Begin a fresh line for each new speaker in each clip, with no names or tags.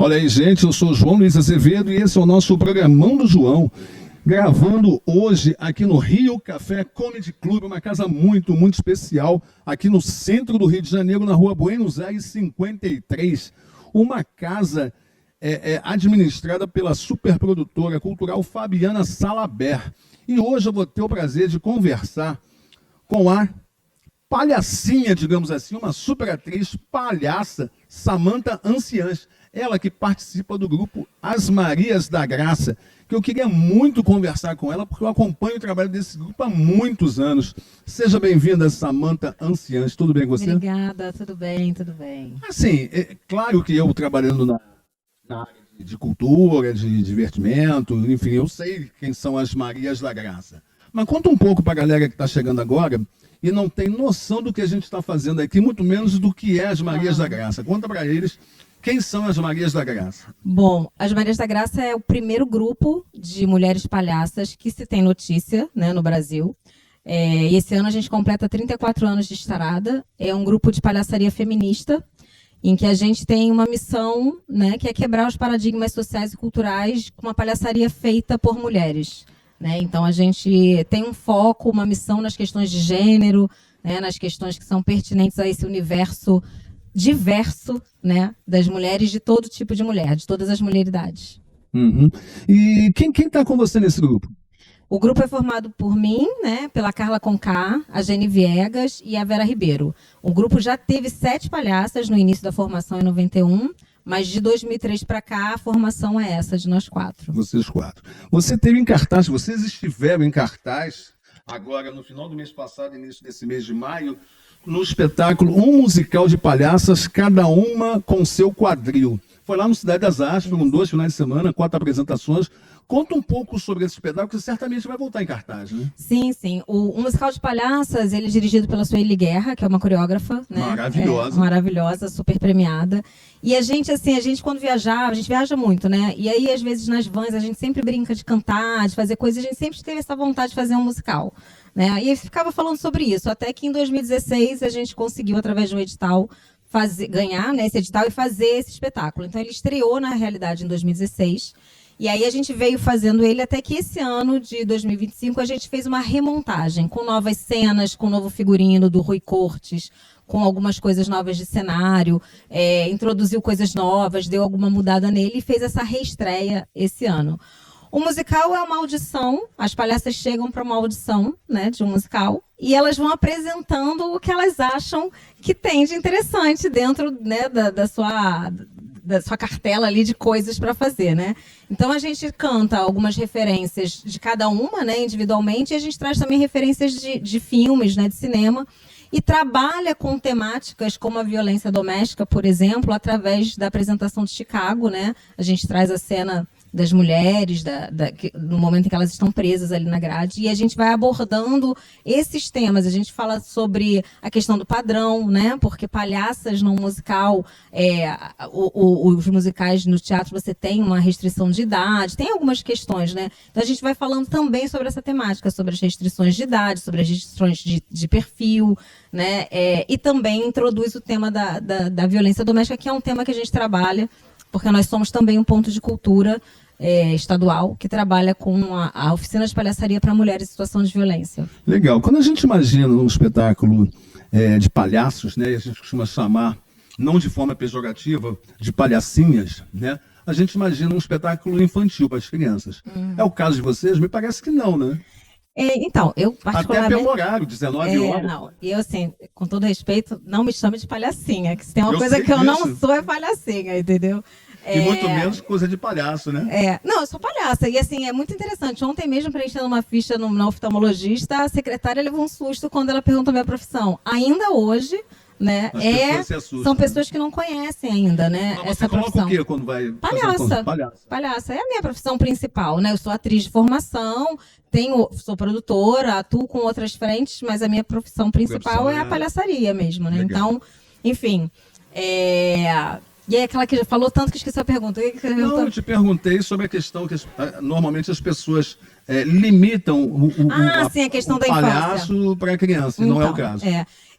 Olha aí, gente, eu sou o João Luiz Azevedo e esse é o nosso Programão do João, gravando hoje aqui no Rio Café Comedy Club, uma casa muito, muito especial, aqui no centro do Rio de Janeiro, na rua Buenos Aires 53, uma casa administrada pela superprodutora cultural Fabiana Salaber. E hoje eu vou ter o prazer de conversar com a palhacinha, digamos assim, uma super atriz palhaça, Samantha Anciãs. Ela que participa do grupo As Marias da Graça, que eu queria muito conversar com ela, porque eu acompanho o trabalho desse grupo há muitos anos. Seja bem-vinda, Samantha Anciãs. Tudo bem com você?
Obrigada, tudo bem, tudo bem.
Assim, é claro que eu trabalhando na área de cultura, de divertimento, enfim, eu sei quem são as Marias da Graça. Mas conta um pouco para a galera que está chegando agora e não tem noção do que a gente está fazendo aqui, muito menos do que é as Marias da Graça. Conta para eles quem são as Marias da Graça.
Bom, as Marias da Graça é o primeiro grupo de mulheres palhaças que se tem notícia, né, no Brasil. E esse ano a gente completa 34 anos de estarada. É um grupo de palhaçaria feminista, em que a gente tem uma missão, né, que é quebrar os paradigmas sociais e culturais com uma palhaçaria feita por mulheres. Né? Então a gente tem um foco, uma missão nas questões de gênero, né, nas questões que são pertinentes a esse universo diverso, né, das mulheres, de todo tipo de mulher, de todas as mulheridades.
Uhum. E quem está com você nesse grupo?
O grupo é formado por mim, né, pela Carla Conká, a Jenny Viegas e a Vera Ribeiro. O grupo já teve 7 palhaças no início da formação em 91, mas de 2003 para cá a formação é essa, de nós 4.
Vocês 4. Você teve em cartaz, vocês estiveram em cartaz, agora no final do mês passado, início desse mês de maio, no espetáculo Um Musical de Palhaças, cada uma com seu quadril. Foi lá no Cidade das Artes, foram 2 finais de semana, 4 apresentações. Conta um pouco sobre esse espetáculo, que certamente vai voltar em cartaz, né?
Sim, sim. O Musical de Palhaças, ele é dirigido pela Sueli Guerra, que é uma coreógrafa, né?
Maravilhosa.
Maravilhosa, super premiada. E a gente, assim, quando viajava, a gente viaja muito, né? E aí, às vezes, nas vans, a gente sempre brinca de cantar, de fazer coisas, a gente sempre teve essa vontade de fazer um musical, né? E ficava falando sobre isso, até que em 2016 a gente conseguiu, através de um edital, ganhar, né, esse edital e fazer esse espetáculo. Então ele estreou, na realidade, em 2016, e aí a gente veio fazendo ele até que esse ano de 2025 a gente fez uma remontagem, com novas cenas, com novo figurino do Rui Cortes, com algumas coisas novas de cenário, introduziu coisas novas, deu alguma mudada nele e fez essa reestreia esse ano. O musical é uma audição, as palhaças chegam para uma audição, né, de um musical, e elas vão apresentando o que elas acham que tem de interessante dentro, né, da sua cartela ali de coisas para fazer, né? Então a gente canta algumas referências de cada uma, né, individualmente, e a gente traz também referências de filmes, né, de cinema, e trabalha com temáticas como a violência doméstica, por exemplo, através da apresentação de Chicago, né? A gente traz a cena das mulheres, no momento em que elas estão presas ali na grade, e a gente vai abordando esses temas. A gente fala sobre a questão do padrão, né? Porque palhaças num musical, os musicais no teatro você tem uma restrição de idade, tem algumas questões, né? Então a gente vai falando também sobre essa temática, sobre as restrições de idade, sobre as restrições de perfil, né? E também introduz o tema da violência doméstica, que é um tema que a gente trabalha, porque nós somos também um ponto de cultura estadual que trabalha com a oficina de palhaçaria para mulheres em situação de violência.
Legal. Quando a gente imagina um espetáculo de palhaços, né, a gente costuma chamar, não de forma pejorativa, de palhacinhas, né, a gente imagina um espetáculo infantil para as crianças. É o caso de vocês? Me parece que não, né?
Então, eu particularmente...
Até pelo horário, 19 horas.
Não, e eu, assim, com todo respeito, não me chame de palhacinha, que se tem uma coisa que eu não sou, é palhacinha, entendeu?
E muito menos coisa de palhaço, né?
Não, eu sou palhaça. E assim, é muito interessante. Ontem mesmo, preenchendo uma ficha no oftalmologista, a secretária levou um susto quando ela perguntou a minha profissão. Ainda hoje, né? São pessoas que não conhecem ainda, né?
Mas
essa
você coloca
profissão.
o quê quando vai?
Palhaça. É a minha profissão principal, né? Eu sou atriz de formação, sou produtora, atuo com outras frentes, mas a minha profissão principal é a palhaçaria mesmo, né?
Legal.
Então, enfim. E é aquela que já falou tanto que esqueci a pergunta.
Não, eu te perguntei sobre a questão que normalmente as pessoas limitam
sim, a questão
o
da
palhaço para a criança, então, não é o caso.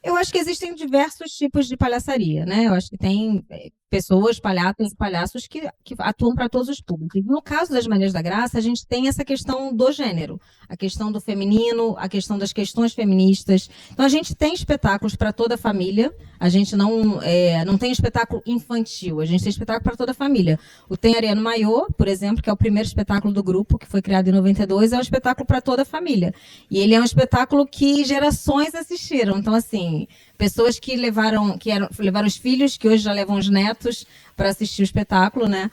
Eu acho que existem diversos tipos de palhaçaria, né? Eu acho que tem pessoas, palhaços que atuam para todos os públicos. No caso das Marias da Graça, a gente tem essa questão do gênero, a questão do feminino, a questão das questões feministas. Então, a gente tem espetáculos para toda a família, a gente não tem espetáculo infantil, a gente tem espetáculo para toda a família. O Tem Ariano Maiô, por exemplo, que é o primeiro espetáculo do grupo, que foi criado em 92, é um espetáculo para toda a família. E ele é um espetáculo que gerações assistiram. Então, assim, pessoas que levaram os filhos, que hoje já levam os netos para assistir o espetáculo, né?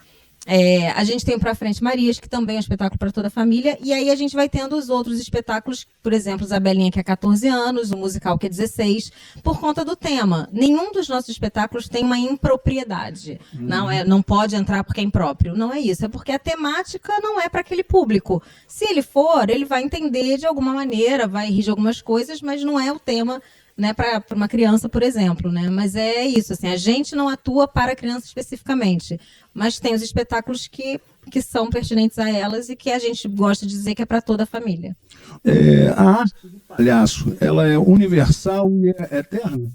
A gente tem o Pra Frente Marias, que também é um espetáculo para toda a família, e aí a gente vai tendo os outros espetáculos, por exemplo, Isabelinha, que é 14 anos, o musical, que é 16, por conta do tema. Nenhum dos nossos espetáculos tem uma impropriedade. Não pode entrar porque é impróprio. Não é isso, é porque a temática não é para aquele público. Se ele for, ele vai entender de alguma maneira, vai rir de algumas coisas, mas não é o tema, né, para uma criança, por exemplo, né? Mas é isso, assim, a gente não atua para a criança especificamente, mas tem os espetáculos que são pertinentes a elas e que a gente gosta de dizer que é para toda a família.
A arte do palhaço, ela é universal e é eterna?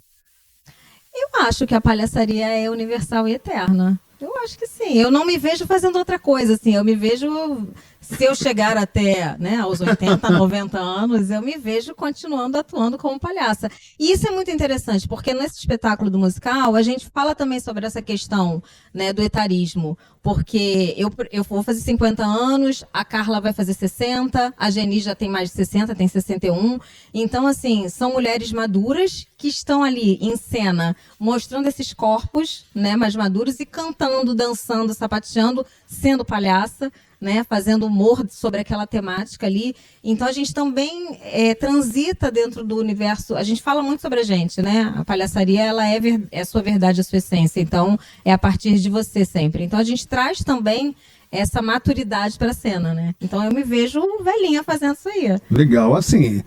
Eu acho que a palhaçaria é universal e eterna. Eu acho que sim. Eu não me vejo fazendo outra coisa, assim. Eu me vejo, se eu chegar até, né, aos 80, 90 anos, eu me vejo continuando atuando como palhaça. E isso é muito interessante, porque nesse espetáculo do musical, a gente fala também sobre essa questão, né, do etarismo. Porque eu vou fazer 50 anos, a Carla vai fazer 60, a Geni já tem mais de 60, tem 61. Então, assim, são mulheres maduras que estão ali em cena, mostrando esses corpos, né, mais maduros e cantando, dançando, sapateando, sendo palhaça, né, fazendo humor sobre aquela temática ali. Então a gente também transita dentro do universo. A gente fala muito sobre a gente, né? A palhaçaria, ela é a sua verdade, a sua essência. Então é a partir de você sempre. Então a gente traz também essa maturidade para a cena, né? Então eu me vejo velhinha fazendo isso aí.
Legal. Assim,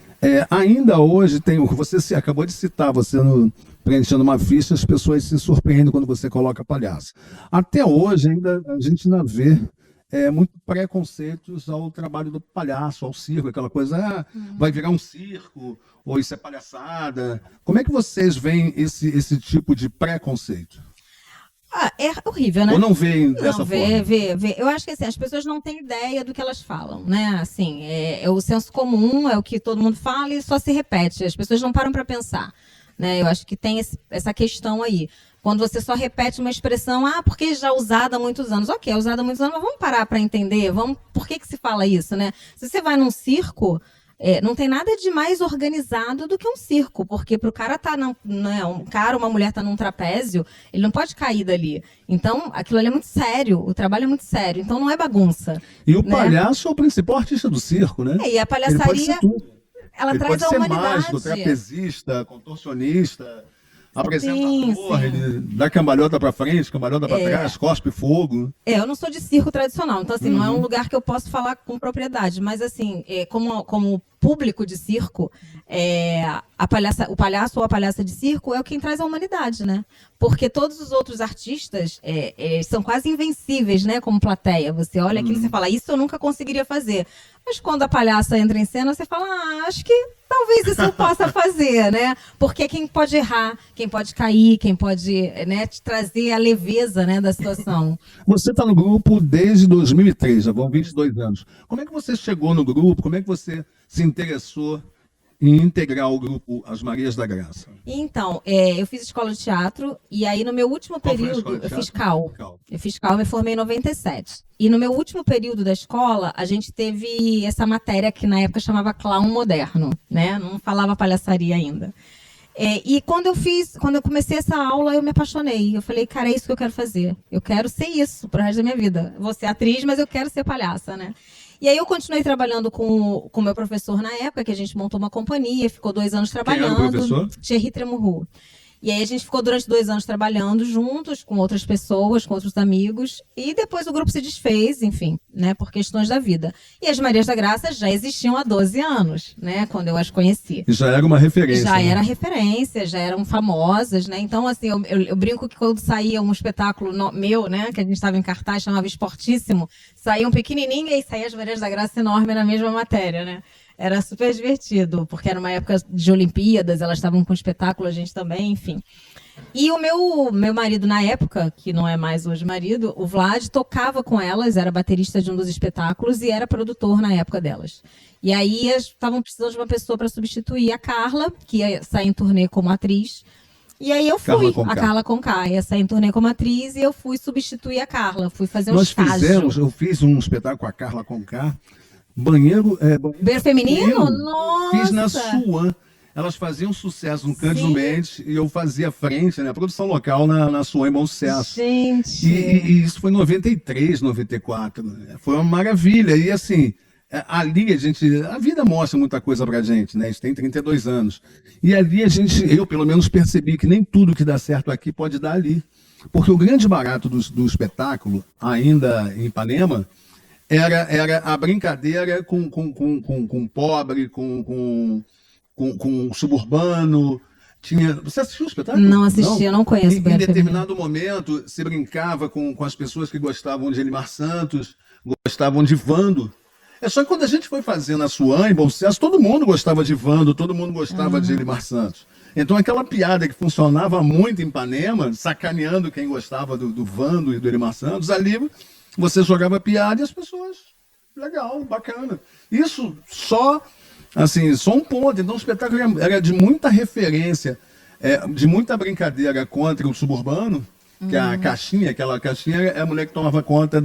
ainda hoje tem, você acabou de citar, preenchendo uma ficha, as pessoas se surpreendem quando você coloca palhaço. Até hoje a gente ainda vê muito preconceitos ao trabalho do palhaço, ao circo, aquela coisa, vai virar um circo, ou isso é palhaçada. Como é que vocês veem esse tipo de preconceito?
É horrível, né?
Ou não veem dessa forma?
Vê. Eu acho que assim, as pessoas não têm ideia do que elas falam, né? Assim, é o senso comum, é o que todo mundo fala e só se repete. As pessoas não param para pensar, né? Eu acho que tem essa questão aí. Quando você só repete uma expressão, porque já é usada há muitos anos. Ok, é usada há muitos anos, mas vamos parar para entender. Por que se fala isso, né? Se você vai num circo, não tem nada de mais organizado do que um circo, porque para o cara uma mulher tá num trapézio, ele não pode cair dali. Então, aquilo ali é muito sério, o trabalho é muito sério, então não é bagunça.
E o
né?
palhaço é o principal artista do circo, né?
E a palhaçaria,
ele
ela traz
pode
a
ser
humanidade.
mágico, trapezista, contorcionista, apresentador,
Sim.
ele dá cambalhota pra frente, cambalhota pra trás, cospe fogo.
Eu não sou de circo tradicional, então assim, não é um lugar que eu posso falar com propriedade, mas assim, como público de circo, o palhaço ou a palhaça de circo é quem traz a humanidade, né? Porque todos os outros artistas são quase invencíveis, né? Como plateia. Você olha aquilo e você fala, isso eu nunca conseguiria fazer. Mas quando a palhaça entra em cena, você fala, acho que talvez isso eu possa fazer, né? Porque quem pode errar, quem pode cair, quem pode, né, te trazer a leveza, né, da situação.
Você está no grupo desde 2003, já vão 22 anos. Como é que você chegou no grupo? Como é que você se interessou em integrar o grupo As Marias da Graça?
Então, eu fiz escola de teatro e aí no meu último período eu fiz CAL. Eu fiz CAL, me formei em 97. E no meu último período da escola, a gente teve essa matéria que na época chamava Clown Moderno, né? Não falava palhaçaria ainda. E quando eu comecei essa aula, eu me apaixonei. Eu falei, cara, é isso que eu quero fazer. Eu quero ser isso pro resto da minha vida. Vou ser atriz, mas eu quero ser palhaça, né? E aí eu continuei trabalhando com o meu professor na época, que a gente montou uma companhia, ficou 2 anos trabalhando.
Quem era o professor?
Thierry Tremurru. E aí a gente ficou durante 2 anos trabalhando juntos, com outras pessoas, com outros amigos. E depois o grupo se desfez, enfim, né, por questões da vida. E as Marias da Graça já existiam há 12 anos, né, quando eu as conheci.
E já era uma referência.
Já
né?
era referência, já eram famosas, né? Então, assim, eu brinco que quando saía um espetáculo meu, né, que a gente estava em cartaz, chamava Esportíssimo, saía um pequenininho e aí saía as Marias da Graça enorme na mesma matéria, né? Era super divertido, porque era uma época de Olimpíadas, elas estavam com espetáculo, a gente também, enfim. E o meu marido na época, que não é mais hoje marido, o Vlad, tocava com elas, era baterista de um dos espetáculos e era produtor na época delas. E aí estavam precisando de uma pessoa para substituir a Carla, que ia sair em turnê como atriz. E aí eu fui, a Carla Conká, ia sair em turnê como atriz e eu fui substituir a Carla, fui fazer um estágio.
Eu fiz um espetáculo com a Carla Conká, banheiro
feminino? Nossa!
Fiz na Suan. Elas faziam sucesso no Cândido Mendes e eu fazia frente, né? Produção local na Suan em Bom Sucesso.
Gente!
E isso foi em 93, 94. Né? Foi uma maravilha. E assim, ali a vida mostra muita coisa pra gente, né? A gente tem 32 anos. E ali eu pelo menos percebi que nem tudo que dá certo aqui pode dar ali. Porque o grande barato do espetáculo, ainda em Ipanema, era a brincadeira com pobre, com suburbano. Você assistiu o espetáculo?
Não assisti, eu não conheço.
Em determinado momento, se brincava com as pessoas que gostavam de Elimar Santos, gostavam de Vando. É só que quando a gente foi fazer na Suan, em Bom Sucesso, todo mundo gostava de Vando, todo mundo gostava de Elimar Santos. Então aquela piada que funcionava muito em Ipanema, sacaneando quem gostava do Vando e do Elimar Santos, ali você jogava piada e as pessoas, legal, bacana. Isso só um ponto. Então o espetáculo era de muita referência, de muita brincadeira contra o suburbano, que aquela caixinha é a mulher que tomava conta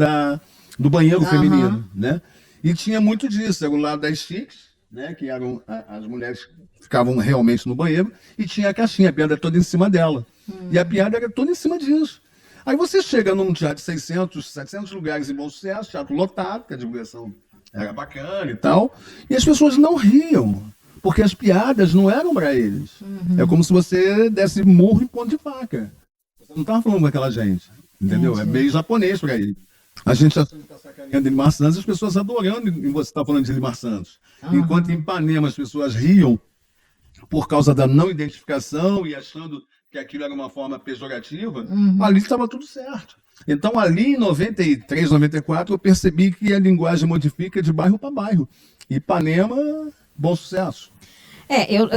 do banheiro feminino, né? E tinha muito disso, era o lado das chiques, né? Que eram as mulheres que ficavam realmente no banheiro, e tinha a caixinha, a piada toda em cima dela. E a piada era toda em cima disso. Aí você chega num teatro de 600, 700 lugares em Bom Sucesso, teatro lotado, que a divulgação era bacana e tal, e as pessoas não riam, porque as piadas não eram para eles. É como se você desse murro em ponto de faca. Você não estava falando com aquela gente, entendeu?
Entendi.
É meio japonês para ele. A gente achando que está sacaneando Elimar Santos, as pessoas adorando em você estar falando de Elimar Santos. Enquanto em Ipanema as pessoas riam por causa da não identificação e achando que aquilo era uma forma pejorativa, ali estava tudo certo. Então, ali em 93, 94, eu percebi que a linguagem modifica de bairro para bairro. Ipanema, Bom Sucesso.
Eu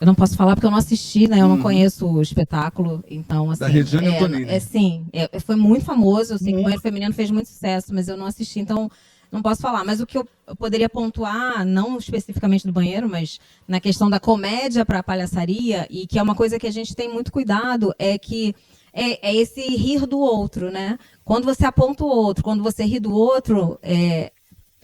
não posso falar porque eu não assisti, né? Eu não conheço o espetáculo, então, assim...
Da Regiane Antonini.
Sim, foi muito famoso, eu sei que o Banheiro Feminino fez muito sucesso, mas eu não assisti, então não posso falar. Mas o que eu poderia pontuar, não especificamente do banheiro, mas na questão da comédia para a palhaçaria, e que é uma coisa que a gente tem muito cuidado, é que é esse rir do outro, né? Quando você aponta o outro, quando você ri do outro,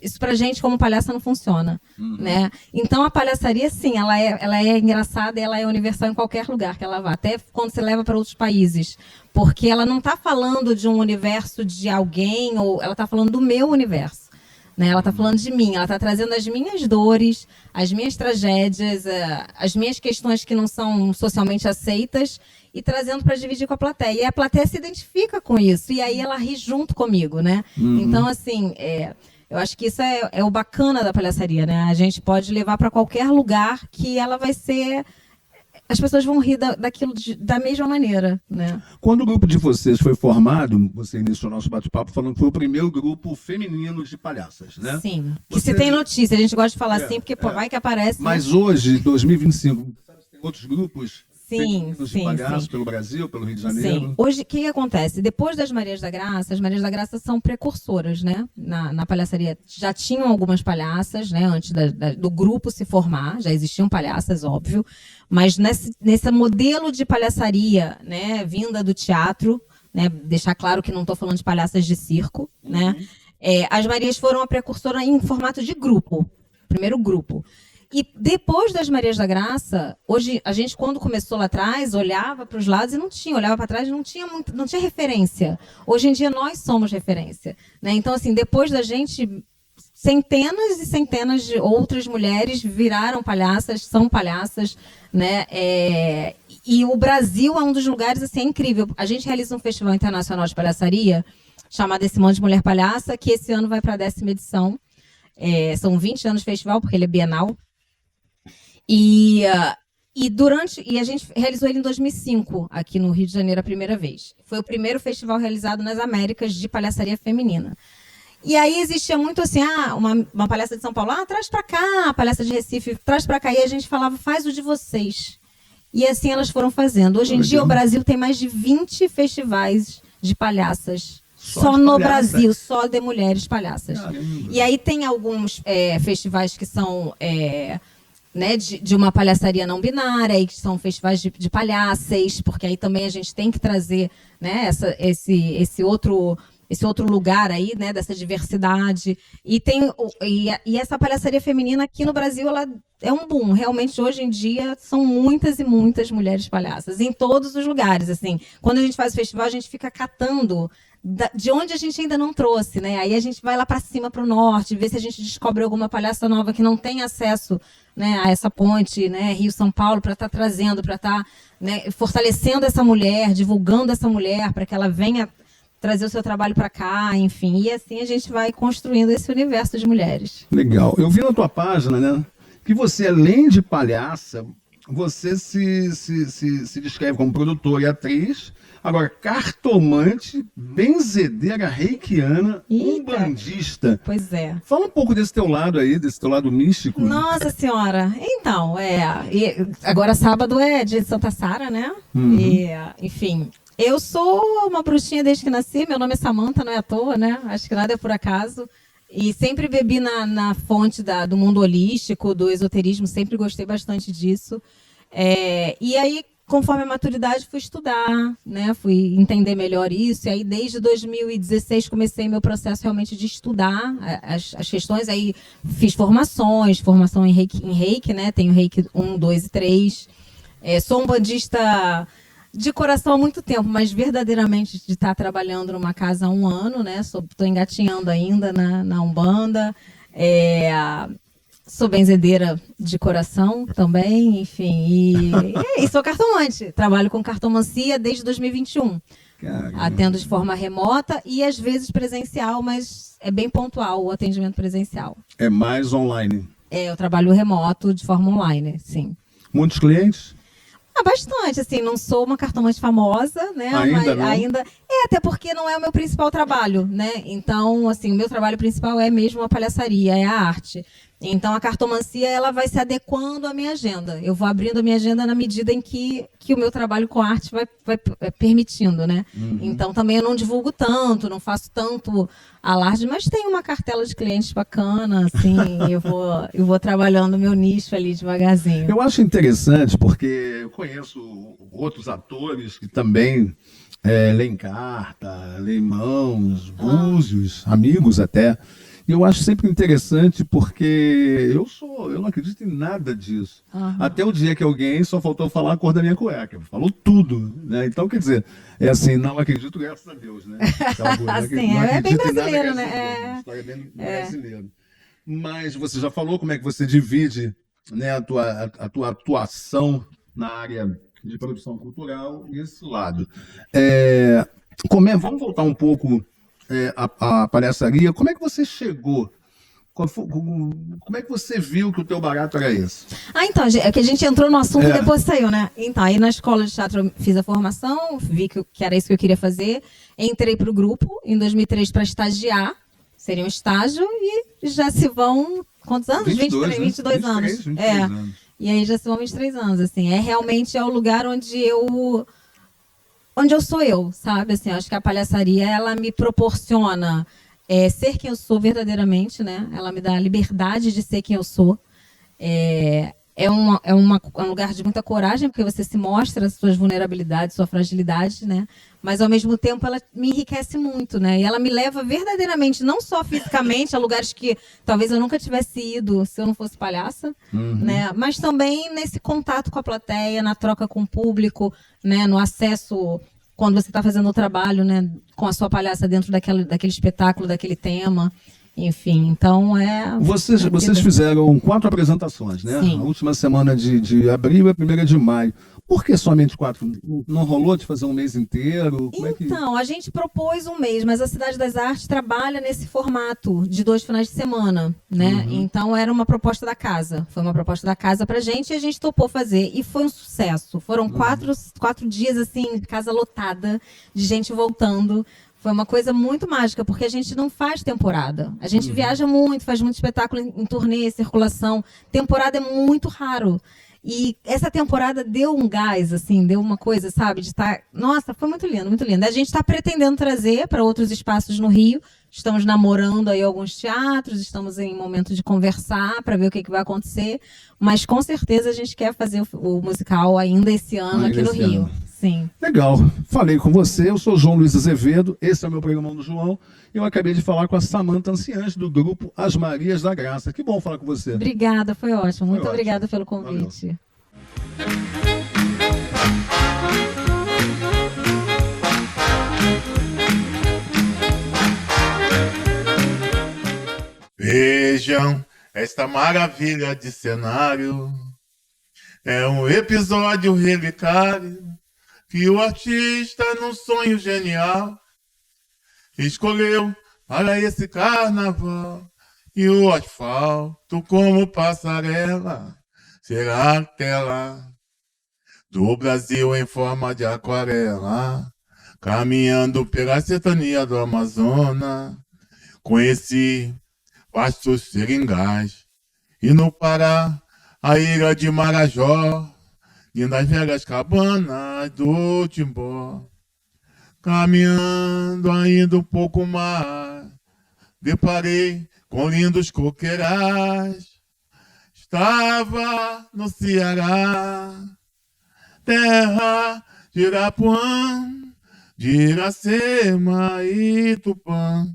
isso pra gente como palhaça não funciona, né? Então a palhaçaria, sim, ela é engraçada e ela é universal em qualquer lugar que ela vá, até quando você leva para outros países, porque ela não está falando de um universo de alguém, ou ela está falando do meu universo, né? Ela está falando de mim, ela está trazendo as minhas dores, as minhas tragédias, as minhas questões que não são socialmente aceitas, e trazendo para dividir com a plateia. E a plateia se identifica com isso, e aí ela ri junto comigo, né? Então, assim, eu acho que isso é o bacana da palhaçaria, né? A gente pode levar para qualquer lugar que ela vai ser... As pessoas vão rir daquilo da mesma maneira, né?
Quando o grupo de vocês foi formado, você iniciou nosso bate-papo falando que foi o primeiro grupo feminino de palhaças, né?
Sim. Que se tem notícia, a gente gosta de falar assim, porque vai que aparece...
Mas hoje, 2025, sabe se tem outros grupos femininos de
sim,
palhaços
sim.
pelo Brasil, pelo Rio de Janeiro?
Sim. Hoje, o que acontece? Depois das Marias da Graça, as Marias da Graça são precursoras, né? Na palhaçaria. Já tinham algumas palhaças, né? Antes do grupo se formar, já existiam palhaças, óbvio. Mas nesse modelo de palhaçaria, né? Vinda do teatro, né? Deixar claro que não estou falando de palhaças de circo, né? As Marias foram a precursora em formato de grupo. Primeiro grupo. E depois das Marias da Graça, hoje a gente, quando começou lá atrás, olhava para os lados e não tinha, olhava para trás e não tinha referência. Hoje em dia nós somos referência, né? Então, assim, depois da gente, centenas e centenas de outras mulheres viraram palhaças, são palhaças, né? E o Brasil é um dos lugares, assim, incrível. A gente realiza um festival internacional de palhaçaria chamado Esse Monte de Mulher Palhaça, que esse ano vai para a 10ª edição. São 20 anos de festival, porque ele é bienal. E a gente realizou ele em 2005, aqui no Rio de Janeiro, a primeira vez. Foi o primeiro festival realizado nas Américas de palhaçaria feminina. E aí existia muito assim, uma palestra de São Paulo, traz pra cá, a palestra de Recife, traz pra cá. E a gente falava, faz o de vocês. E assim elas foram fazendo. Hoje em dia o Brasil tem mais de 20 festivais de palhaças. Só no Brasil, só de mulheres palhaças. Caramba. E aí tem alguns festivais que são né, de uma palhaçaria não binária, e que são festivais de palhaças, porque aí também a gente tem que trazer, né, esse outro lugar aí, né, dessa diversidade. E essa palhaçaria feminina aqui no Brasil, ela é um boom. Realmente, hoje em dia, são muitas e muitas mulheres palhaças, em todos os lugares. Assim, quando a gente faz o festival, a gente fica catando de onde a gente ainda não trouxe, né? Aí a gente vai lá para cima, para o norte, ver se a gente descobre alguma palhaça nova que não tem acesso, né, a essa ponte, né, Rio-São Paulo, para estar trazendo, para estar, né, fortalecendo essa mulher, divulgando essa mulher, para que ela venha trazer o seu trabalho para cá, enfim. E assim a gente vai construindo esse universo de mulheres.
Legal. Eu vi na tua página, né, que você, além de palhaça, você se descreve como produtora e atriz. Agora, cartomante, benzedeira reikiana, umbandista.
Pois é.
Fala um pouco desse teu lado aí, desse teu lado místico.
Nossa Senhora. Então, agora sábado é dia de Santa Sara, né?
Uhum.
E, enfim, eu sou uma bruxinha desde que nasci. Meu nome é Samantha, não é à toa, né? Acho que nada é por acaso. E sempre bebi na fonte do mundo holístico, do esoterismo. Sempre gostei bastante disso. E aí, conforme a maturidade, fui estudar, né? Fui entender melhor isso. E aí, desde 2016, comecei meu processo realmente de estudar as questões. Aí, fiz formação em Reiki, né? Tenho Reiki 1, 2 e 3. Sou umbandista de coração há muito tempo, mas verdadeiramente de estar trabalhando numa casa há 1 ano, né? Estou engatinhando ainda na Umbanda. Sou benzedeira de coração também, enfim, e sou cartomante. Trabalho com cartomancia desde 2021. Caramba. Atendo de forma remota e às vezes presencial, mas é bem pontual o atendimento presencial.
É mais online?
Eu trabalho remoto de forma online, sim.
Muitos clientes?
Bastante, assim, não sou uma cartomante famosa, né?
Ainda.
Até porque não é o meu principal trabalho, né? Então, assim, o meu trabalho principal é mesmo a palhaçaria, é a arte. Então, a cartomancia, ela vai se adequando à minha agenda. Eu vou abrindo a minha agenda na medida em que o meu trabalho com arte vai permitindo, né? Uhum. Então, também eu não divulgo tanto, não faço tanto alarde, mas tenho uma cartela de clientes bacana, assim, eu vou trabalhando o meu nicho ali devagarzinho.
Eu acho interessante, porque eu conheço outros atores que também leem carta, leem mãos, búzios, amigos até. E eu acho sempre interessante porque eu não acredito em nada disso. Uhum. Até o dia que alguém só faltou falar a cor da minha cueca. Falou tudo, né? Então, quer dizer, assim, não acredito, graças a Deus, né?
Assim, é bem brasileiro, né?
História bem brasileira. Mas você já falou como é que você divide, né, a tua atuação na área de produção cultural e esse lado. Vamos voltar um pouco a palhaçaria. Como é que você chegou? Como é que você viu que o teu barato era esse?
Então, é que a gente entrou no assunto e depois saiu, né? Então, aí na escola de teatro eu fiz a formação, vi que era isso que eu queria fazer, entrei para o grupo em 2003 para estagiar, seria um estágio, e já se vão, quantos anos? 22 anos.
23 anos.
E aí já se vão 23 anos, assim, realmente é o lugar onde eu sou eu, sabe? Assim, acho que a palhaçaria, ela me proporciona ser quem eu sou verdadeiramente, né? Ela me dá a liberdade de ser quem eu sou. É um lugar de muita coragem, porque você se mostra as suas vulnerabilidades, sua fragilidade, né? Mas, ao mesmo tempo, ela me enriquece muito, né? E ela me leva verdadeiramente, não só fisicamente, a lugares que talvez eu nunca tivesse ido se eu não fosse palhaça, né? Mas também nesse contato com a plateia, na troca com o público, né? No acesso, quando você está fazendo o trabalho, né? Com a sua palhaça dentro daquele espetáculo, daquele tema. Enfim, então
Vocês fizeram 4 apresentações, né?
Sim.
A última semana de abril e a primeira de maio. Por que somente 4? Não rolou de fazer um mês inteiro?
Então, a gente propôs um mês, mas a Cidade das Artes trabalha nesse formato de 2 finais de semana, né? Uhum. Então, era uma proposta da casa. Foi uma proposta da casa pra gente e a gente topou fazer. E foi um sucesso. Foram 4 dias, assim, casa lotada, de gente voltando Foi uma coisa muito mágica, porque a gente não faz temporada. A gente viaja muito, faz muito espetáculo em turnê, circulação. Temporada é muito raro. E essa temporada deu um gás, assim, deu uma coisa, sabe, de estar... Nossa, foi muito lindo, muito lindo. A gente está pretendendo trazer para outros espaços no Rio. Estamos namorando aí alguns teatros, estamos em momento de conversar para ver o que vai acontecer. Mas com certeza a gente quer fazer o musical ainda esse ano aqui no Rio.
Ano.
Sim.
Legal. Falei com você, eu sou João Luiz Azevedo, esse é o meu Programão do João. Eu acabei de falar com a Samantha Anciães, do grupo As Marias da Graça. Que bom falar com você.
Obrigada, foi ótimo. Muito
ótimo.
Obrigada pelo convite.
Vejam esta maravilha de cenário. É um episódio relicário que o artista, num sonho genial, escolheu para esse carnaval. E o asfalto como passarela será a tela do Brasil em forma de aquarela. Caminhando pela sertania do Amazonas, conheci vastos seringais. E no Pará, a ilha de Marajó, e nas velhas cabanas do Timbó. Caminhando ainda um pouco mais, deparei com lindos coqueirais. Estava no Ceará, terra de Irapuã, de Iracema e Tupã.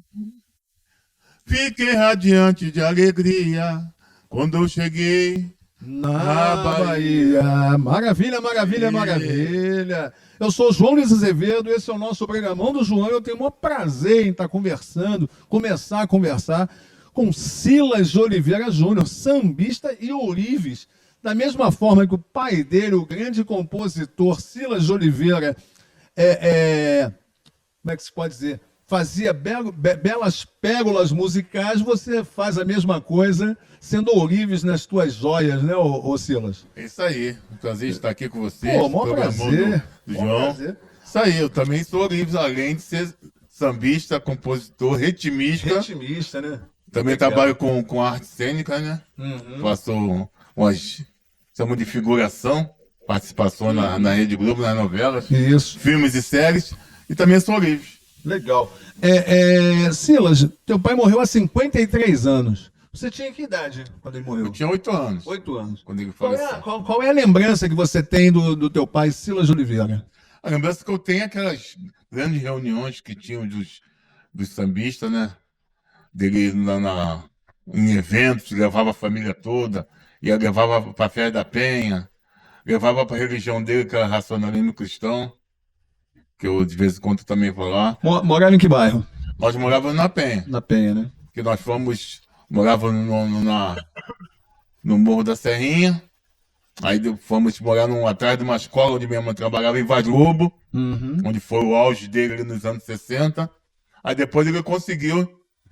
Fiquei radiante de alegria quando eu cheguei
Na Bahia. Maravilha, maravilha, maravilha. Eu sou João Luiz Azevedo, esse é o nosso Programão do João. Eu tenho o maior prazer em estar conversando, começar a conversar com Silas de Oliveira Júnior, sambista e ourives. Da mesma forma que o pai dele, o grande compositor Silas de Oliveira, como é que se pode dizer? Fazia belas pérolas musicais, você faz a mesma coisa, sendo ourives nas tuas joias, né, ô Silas?
É isso aí, um prazer estar aqui com vocês.
Pô, maior
Programão
prazer.
do
Maior
João.
prazer.
Isso aí, eu também sou ourives, além de ser sambista, compositor, ritmista.
Ritmista, né?
Também
Legal.
trabalho com arte cênica, né? Faço umas, chamamos de figuração, participação na Rede Globo, nas novelas,
Isso,
filmes e séries, e também sou ourives.
legal. Silas, teu pai morreu há 53 anos. Você tinha que idade quando ele morreu?
Eu tinha 8 anos,
8 anos.
quando ele
Qual
faleceu.
qual é a lembrança que você tem do teu pai, Silas de Oliveira?
A lembrança que eu tenho é aquelas grandes reuniões que tinham dos sambistas, né? Dele em eventos, levava a família toda, levava para a Festa da Penha, levava para a religião dele, que era racionalismo cristão, que eu de vez em quando também vou lá.
Morava em que bairro?
Nós morávamos na Penha,
Na Penha, né?
que nós morávamos no Morro da Serrinha, aí fomos morar atrás de uma escola onde minha mãe trabalhava em Vaz Lobo, onde foi o auge dele ali nos anos 60. Aí depois ele conseguiu,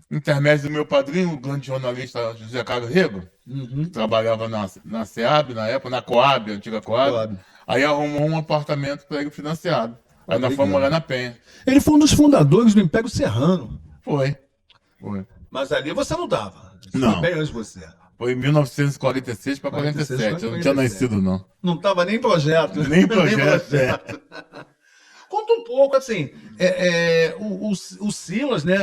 intermédio do meu padrinho, o grande jornalista José Carlos Rego, que trabalhava na SEAB, na época, na Coab, a antiga Coab.
Coab.
Aí arrumou um apartamento para ele financiado. Aí nós
legal.
fomos morar na Penha.
Ele foi um dos fundadores do Império Serrano.
Foi.
Mas ali você não estava.
Não.
Foi bem antes de você.
Foi em 1946 para 47. Eu não tinha nascido, não.
Não estava nem em projeto.
Nem projeto.
Conta um pouco, assim, o Silas, né?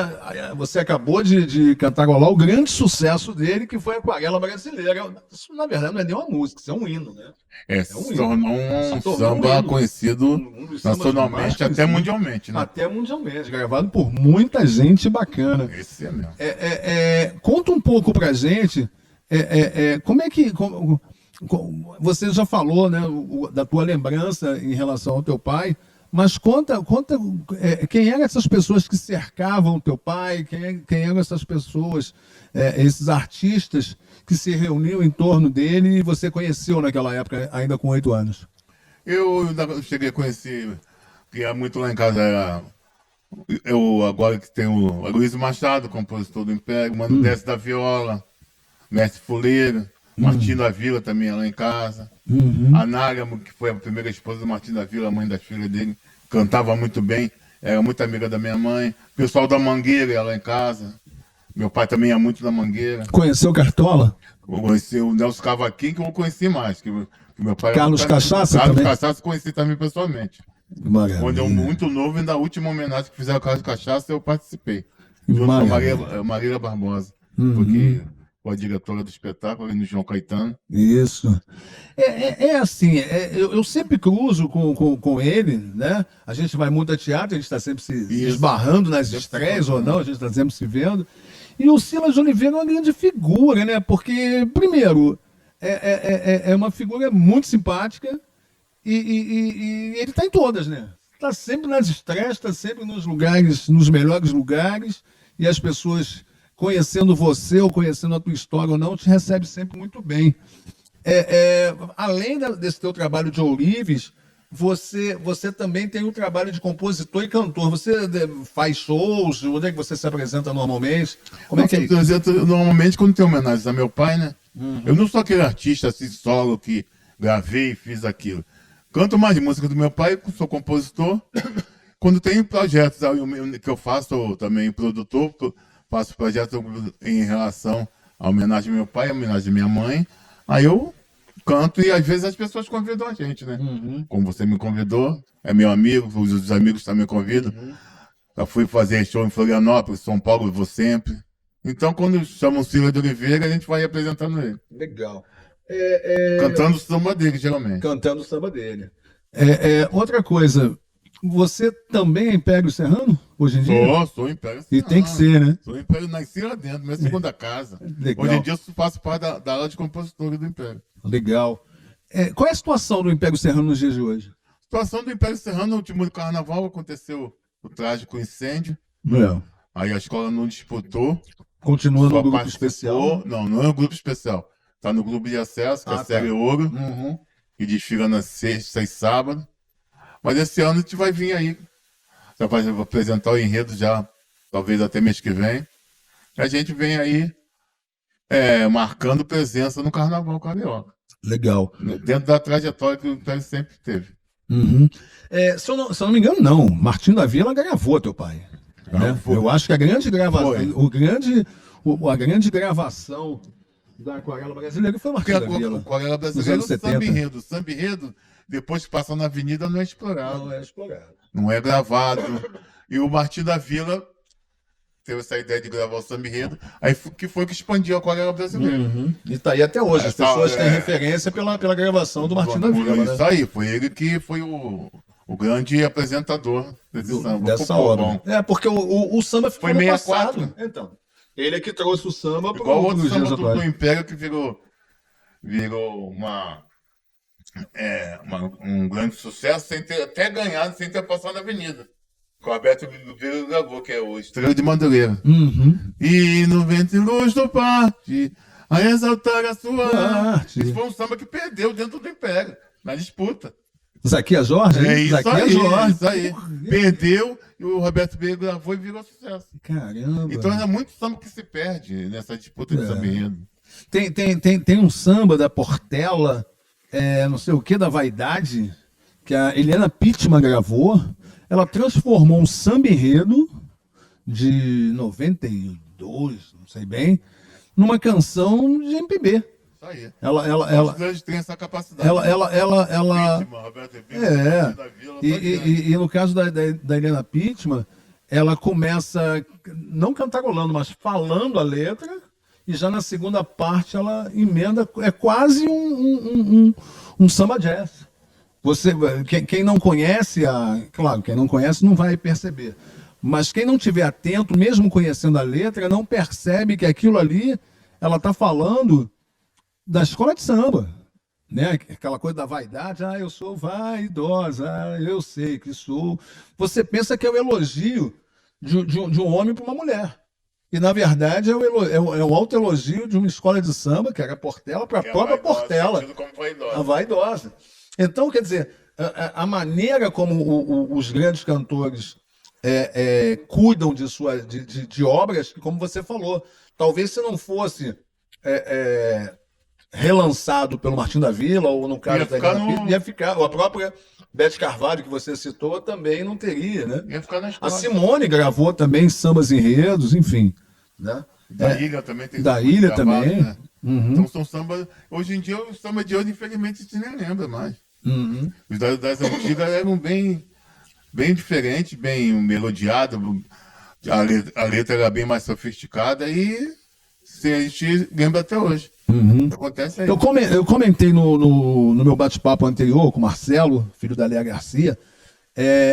Você acabou de cantarolar o grande sucesso dele, que foi Aquarela Brasileira. Isso, na verdade, não é nem uma música, isso é um hino, né?
Se tornou um
Se tornou
samba
um hino.
conhecido
Um dos sambas mais
nacionalmente, até
conhecidos.
mundialmente, né?
Até mundialmente, gravado por muita gente bacana.
Esse é mesmo.
Conta um pouco pra gente, como é que... você já falou, né, da tua lembrança em relação ao teu pai, mas conta quem eram essas pessoas que cercavam o teu pai, quem eram essas pessoas, esses artistas que se reuniam em torno dele e você conheceu naquela época, ainda com 8 anos.
Eu cheguei a conhecer, que é muito lá em casa, agora que tem o Aloysio Machado, compositor do Império, Mano Décio da Viola, Mestre Fuleiro, Martim da Vila também é lá em casa. A Nália, que foi a primeira esposa do Martim da Vila, a mãe das filhas dele, cantava muito bem. era muito amiga da minha mãe. O pessoal da Mangueira ia lá em casa. Meu pai também ia muito da Mangueira.
Conheceu Cartola?
Eu conheci o Nelson Cavaquinho, que eu conheci mais. Que meu pai
Carlos
era muito-
Cachaça
Carlos
também?
Cachaça conheci também pessoalmente.
Maravilha.
Quando eu muito novo, ainda a última homenagem que fizeram ao Carlos Cachaça, eu participei. Junto com a
Maravilha.
Marília Barbosa.
Uhum.
Porque foi a diretora do espetáculo, ali no João Caetano.
Isso. Assim, eu sempre cruzo com ele, né? A gente vai muito a teatro, a gente está sempre se
Isso.
esbarrando nas estreias ou não, a gente está sempre se vendo. E o Silas Oliveira é uma grande figura, né? Porque, primeiro, é uma figura muito simpática e ele está em todas, né? Está sempre nas estreias, está sempre nos lugares, nos melhores lugares, e as pessoas, conhecendo você ou conhecendo a tua história ou não, te recebem sempre muito bem. Além desse teu trabalho de ourives, você também tem um trabalho de compositor e cantor. Você faz shows? Onde é que você se apresenta normalmente? Como é que é isso?
Normalmente, quando tem homenagens a meu pai, né? Eu não sou aquele artista assim, solo que gravei e fiz aquilo. Canto mais música do meu pai, sou compositor. Quando tem projetos que eu faço, também produtor, faço projetos em relação à homenagem ao meu pai, à homenagem à minha mãe. Aí eu canto e às vezes as pessoas convidam a gente, né? Como você me convidou, é meu amigo, os amigos também convidam. Já fui fazer show em Florianópolis, São Paulo, eu vou sempre. Então, quando chamam o Silas de Oliveira, a gente vai apresentando ele.
Legal.
Cantando o samba dele, geralmente.
Cantando o samba dele. Outra coisa, você também é Império Serrano, hoje em dia?
Sou Império
E tem que ser, né?
Sou Império, nasci lá dentro, minha segunda casa.
Legal.
Hoje em dia eu faço parte da aula de compositor do Império.
Legal. Qual é a situação do Império Serrano nos dias de hoje?
A situação do Império Serrano, no último carnaval, aconteceu o trágico incêndio. Aí a escola não disputou.
Continua no
só
grupo
participou.
especial?
Não é um grupo especial. Está no grupo de acesso, que é a série Ouro, que desfila nas sextas e sábados. Mas esse ano a gente vai vir aí. Já vai apresentar o enredo já, talvez até mês que vem. E a gente vem aí marcando presença no Carnaval Carioca.
Legal.
Dentro da trajetória que o Império sempre teve.
Se eu não me engano, não. Martim da Vila gravou teu pai. Né? Eu acho que a grande gravação, a grande gravação da Aquarela Brasileira foi Martim
Porque
da Vila.
a Aquarela
Nos
Brasileira é
anos
o
70.
samba enredo. O samba enredo, depois que passa na avenida, não é explorado.
Não é explorado.
Não é gravado. E o Martim da Vila teve essa ideia de gravar o samba enredo, aí que foi que expandiu a Aquarela Brasileira.
E tá aí até hoje. As pessoas têm referência pela gravação do Martim da Vila.
Isso aí, foi ele que foi o grande apresentador desse samba.
Dessa
Pô,
obra.
bom.
Porque o samba ficou
Foi
no
64.
passado. Então, ele é que trouxe o samba para
Igual o outro
os dias
samba do
atuais.
Império que virou um grande sucesso sem ter até ganhado, sem ter passado na avenida. Que o Alberto Vieira gravou, que é o Estrela de Madureira. E no vento e luz do parque, a exaltar a sua arte. Esse foi um samba que perdeu dentro do Império, na disputa.
Zaquias Jorge?
É isso
Zaquias
aí,
Jorge.
isso aí. Perdeu e o Roberto Vieira gravou e virou sucesso.
Caramba.
Então é muito samba que se perde nessa disputa de samba enredo.
Tem um samba da Portela, não sei o que, da Vaidade, que a Helena Pittman gravou. Ela transformou um samba enredo de 92, não sei bem, numa canção de MPB.
Isso aí.
Ela
Os grandes têm essa capacidade.
ela
Roberto Vieira, da Vila,
e no caso da Helena Pittman, ela começa não cantarolando, mas falando a letra, e já na segunda parte ela emenda, é quase um samba jazz. Quem não conhece, claro, quem não conhece não vai perceber, mas quem não estiver atento, mesmo conhecendo a letra, não percebe que aquilo ali, ela está falando da escola de samba, né? Aquela coisa da vaidade, eu sou vaidosa, eu sei que sou. Você pensa que é o elogio de um homem para uma mulher. E, na verdade, é o autoelogio de uma escola de samba, que era a Portela, para a própria Portela. A vaidosa. Então, quer dizer, a maneira como os grandes cantores cuidam de obras, como você falou, talvez se não fosse relançado pelo Martim da Vila, ou no caso da Helena Pittman, ia ficar, ou a própria Bete Carvalho, que você citou, também não teria, né?
Ia ficar na
A
escola.
Simone gravou também sambas enredos, enfim, né?
Da Ilha também tem
Da
samba
Ilha
gravado,
também.
né? Então são sambas. Hoje em dia, o samba de hoje, infelizmente, a gente nem lembra mais.
Uhum.
Os das antigas eram bem diferentes, bem melodiados. A letra era bem mais sofisticada e a gente lembra até hoje. O que acontece aí.
Eu comentei no meu bate-papo anterior com o Marcelo, filho da Léa Garcia,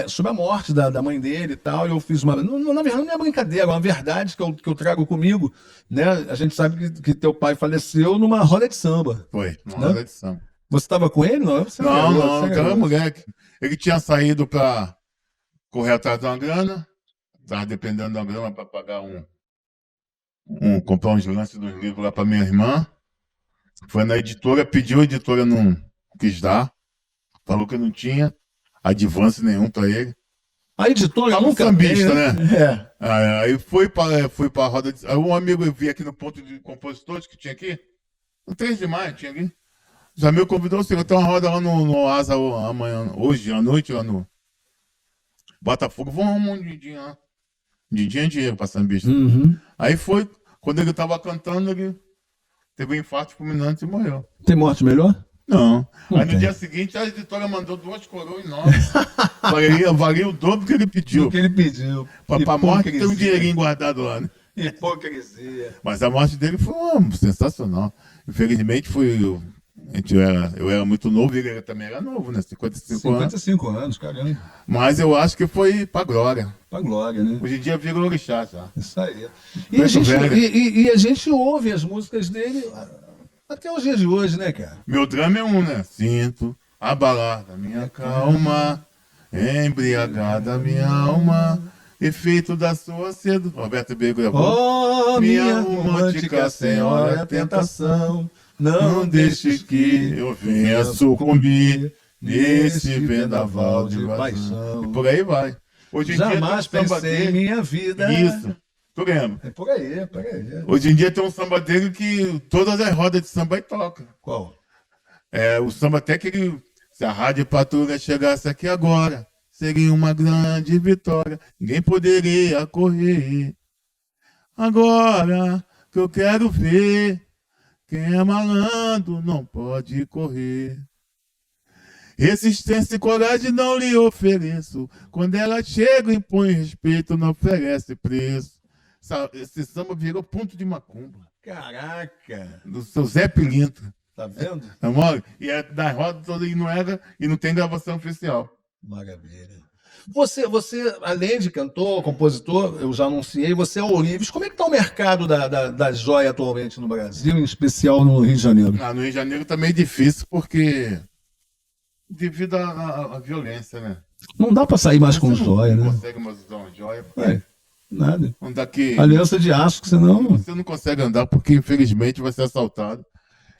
sobre a morte da mãe dele e tal. E eu fiz uma. Na verdade, não é brincadeira, é uma verdade que eu trago comigo. Né? A gente sabe que teu pai faleceu numa roda de samba.
Foi, uma
Né?
roda de samba.
Você estava com ele? Não, você
Não,
você
não, era moleque. Ele tinha saído para correr atrás de uma grana, estava dependendo da grana para pagar comprar uns lances dos livros lá para minha irmã. Foi na editora, pediu, a editora não quis dar, falou que não tinha advance nenhum para ele.
A editora
Tava
nunca
sambista,
tem, né?
Aí foi para a roda de... Aí um amigo eu vi aqui no ponto de compositores que tinha aqui, no 3 de maio tinha aqui. Os amigos convidou assim, tem uma roda lá no Asa amanhã, hoje à noite, lá no Botafogo, vamos arrumar um Didinho lá. Didinho é dinheiro pra sambista. Aí foi, quando ele tava cantando, ele teve um infarto fulminante e morreu.
Tem morte melhor?
Não.
Não
Aí
tem.
no dia seguinte a editora mandou 2 coroas enormes. valia o dobro que ele pediu.
O que ele pediu.
Pra morte tem um dinheirinho guardado lá, né?
Hipocrisia.
Mas a morte dele foi sensacional. Infelizmente eu era muito novo e ele também era novo, né? 55 anos.
55 anos, caramba.
Mas eu acho que foi pra glória.
Pra glória, né?
Hoje em dia virou orixá já.
Isso aí. E
Preto
a, gente,
velho.
e a gente ouve as músicas dele até os dias de hoje, né, cara?
Meu drama é né? Sinto abalar da minha calma, embriagada minha alma, efeito da sua cedo. Roberto B. gravou.
Oh, minha romântica senhora, a tentação, não deixes que
eu venha sucumbir nesse vendaval de paixão. E por aí vai. Hoje em
Jamais
dia tem um samba
pensei em
dele.
minha vida.
Isso. Tu lembra?
É por aí, é por aí.
Hoje em dia tem um samba dele que todas as rodas de samba aí tocam.
Qual?
O samba até que se a Rádio Patrulha chegasse aqui agora, seria uma grande vitória. Ninguém poderia correr. Agora que eu quero ver, quem é malandro não pode correr. Resistência e coragem não lhe ofereço. Quando ela chega, impõe respeito, não oferece preço. Esse samba virou ponto de macumba.
Caraca!
Do seu Zé Pilintra.
Tá vendo?
É mole? E é da roda toda e não tem gravação oficial.
Maravilha. Você, além de cantor, compositor, eu já anunciei, você é ourives. Como é que está o mercado da joia atualmente no Brasil, em especial no Rio de Janeiro?
No Rio de Janeiro tá meio difícil, porque devido à violência, né?
Não dá para sair mais com
Você
joia,
não
né?
consegue mais usar uma joia, porque
Nada.
não dá que...
Aliança de aço, que senão...
Você não consegue andar porque, infelizmente, vai ser assaltado.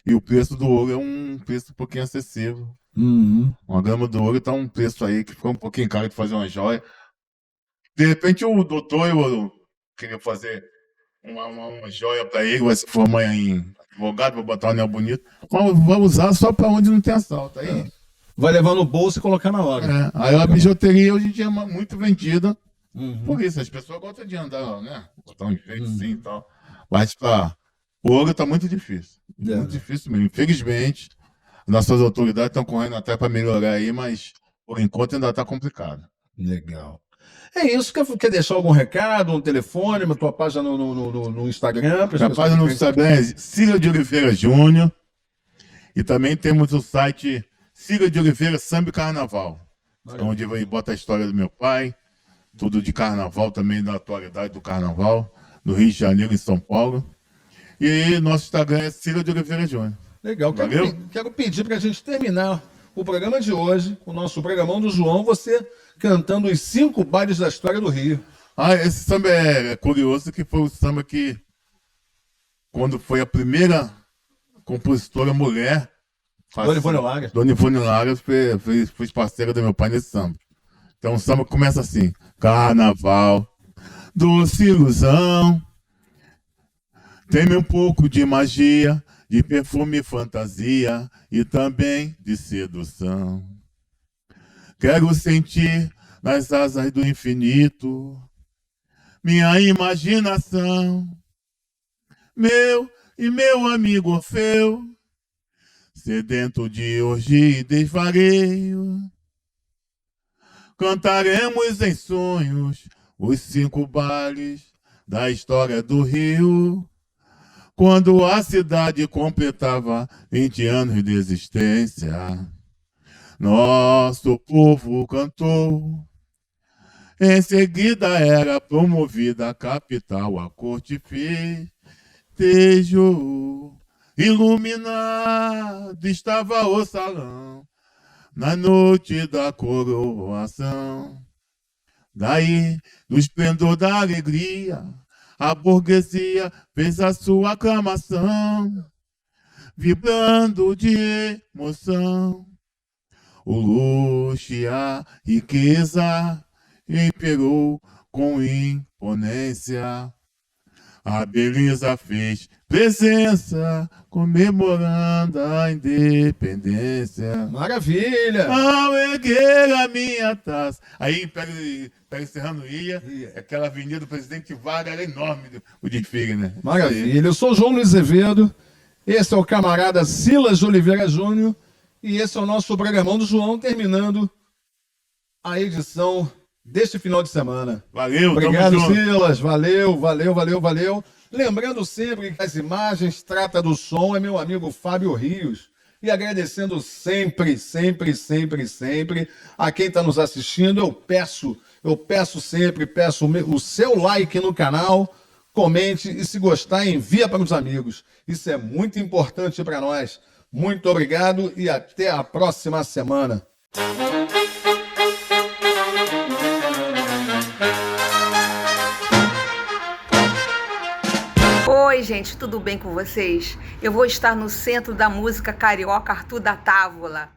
E o preço do ouro é um preço um pouquinho acessível. Uma grama do ouro tá um preço aí que ficou um pouquinho caro de fazer uma joia. De repente o doutor, eu queria fazer uma joia para ele, vai se formar em advogado, vou botar um anel bonito. Mas vai usar só para onde não tem assalto. Aí,
Vai levar no bolso e colocar na hora.
aí a bijuteria hoje em dia é muito vendida. Por isso, as pessoas gostam de andar, né? Botar um enfeite assim e tal. Mas o ouro tá muito difícil. Muito difícil mesmo. Infelizmente, nossas autoridades estão correndo até para melhorar aí, mas por enquanto ainda está complicado.
Legal. É isso. Quer deixar algum recado, um telefone, uma tua página no Instagram?
A página no Instagram é Cília de Oliveira Júnior. E também temos o site Cília de Oliveira Samba e Carnaval. Onde eu boto a história do meu pai, tudo de carnaval também, da atualidade do carnaval, no Rio de Janeiro e São Paulo. E nosso Instagram é Cília de Oliveira Júnior.
Legal. Quero pedir para a gente terminar o programa de hoje, o nosso programão do João, você cantando os 5 bailes da história do Rio.
Esse samba é curioso, que foi o samba que, quando foi a primeira compositora mulher, Dona Ivone Lara foi parceira do meu pai nesse samba. Então o samba começa assim: Carnaval, doce ilusão, tem um pouco de magia, de perfume e fantasia, e também de sedução. Quero sentir nas asas do infinito minha imaginação. Meu e meu amigo Orfeu, sedento de orgia e desvareio, cantaremos em sonhos os 5 bailes da história do Rio, quando a cidade completava 20 anos de existência. Nosso povo cantou, em seguida era promovida a capital, a corte festejou. Iluminado estava o salão na noite da coroação. Daí, do esplendor da alegria, a burguesia fez a sua aclamação, vibrando de emoção. O luxo e a riqueza imperou com imponência. A beleza fez presença, comemorando a independência.
Maravilha!
Ao erguer a minha taça. Aí, Império Serrano ia, aquela avenida do Presidente Vargas era enorme, o desfile, né?
Maravilha. Eu sou João Luiz Azevedo, esse é o camarada Silas de Oliveira Júnior, e esse é o nosso programão do João, terminando a edição deste final de semana.
Valeu,
obrigado,
tamo junto.
Silas. Valeu. Lembrando sempre que as imagens trata do som é meu amigo Fábio Rios. E agradecendo sempre a quem está nos assistindo. Eu peço sempre o seu like no canal, comente e, se gostar, envia para os amigos. Isso é muito importante para nós. Muito obrigado e até a próxima semana.
Oi, gente, tudo bem com vocês? Eu vou estar no Centro da Música Carioca Arthur da Távola,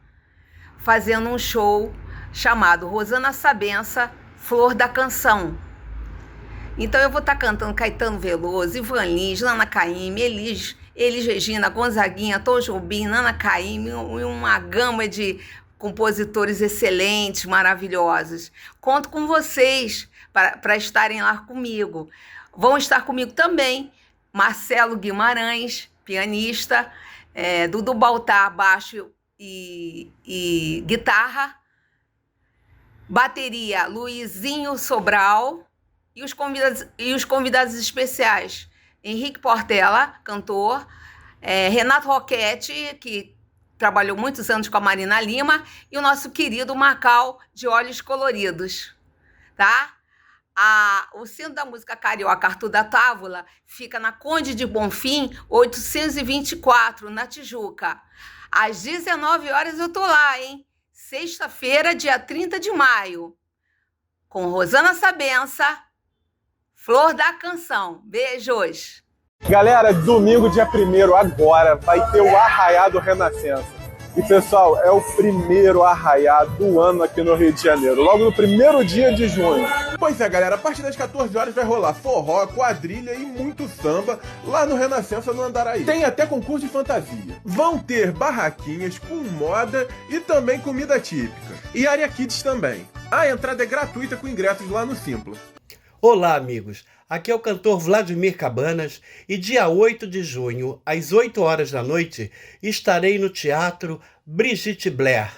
fazendo um show chamado Rosana Sabença, Flor da Canção. Então eu vou estar cantando Caetano Veloso, Ivan Lins, Nana Caymmi, Elis Regina, Gonzaguinha, Tom Jobim, Nana Caymmi, e uma gama de compositores excelentes, maravilhosos. Conto com vocês para estarem lá comigo. Vão estar comigo também Marcelo Guimarães, pianista, Dudu Baltar, baixo e guitarra, bateria Luizinho Sobral e os convidados especiais Henrique Portela, cantor, Renato Roquete, que trabalhou muitos anos com a Marina Lima, e o nosso querido Macau, de Olhos Coloridos, tá? O Centro da Música Carioca Arthur da Távola fica na Conde de Bonfim, 824, na Tijuca. Às 19 horas eu tô lá, hein? Sexta-feira, dia 30 de maio, com Rosana Sabença, Flor da Canção. Beijos!
Galera, domingo, dia 1º, agora, vai ter o Arraiá do Renascença. E, pessoal, é o primeiro arraiá do ano aqui no Rio de Janeiro, logo no primeiro dia de junho.
Pois é, galera, a partir das 14 horas vai rolar forró, quadrilha e muito samba lá no Renascença, no Andaraí. Tem até concurso de fantasia. Vão ter barraquinhas com moda e também comida típica. E área kids também. A entrada é gratuita com ingressos lá no Simpla.
Olá, amigos. Aqui é o cantor Vladimir Cabanas e dia 8 de junho, às 8 horas da noite, estarei no Teatro Brigitte Blair,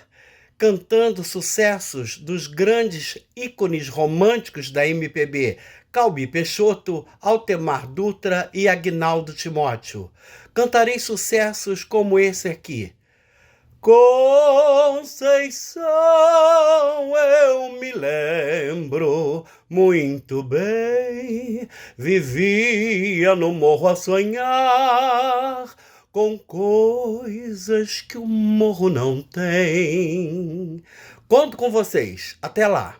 cantando sucessos dos grandes ícones românticos da MPB, Calbi Peixoto, Altemar Dutra e Aguinaldo Timóteo. Cantarei sucessos como esse aqui. Conceição, eu me lembro muito bem, vivia no morro a sonhar com coisas que o morro não tem. Conto com vocês, até lá!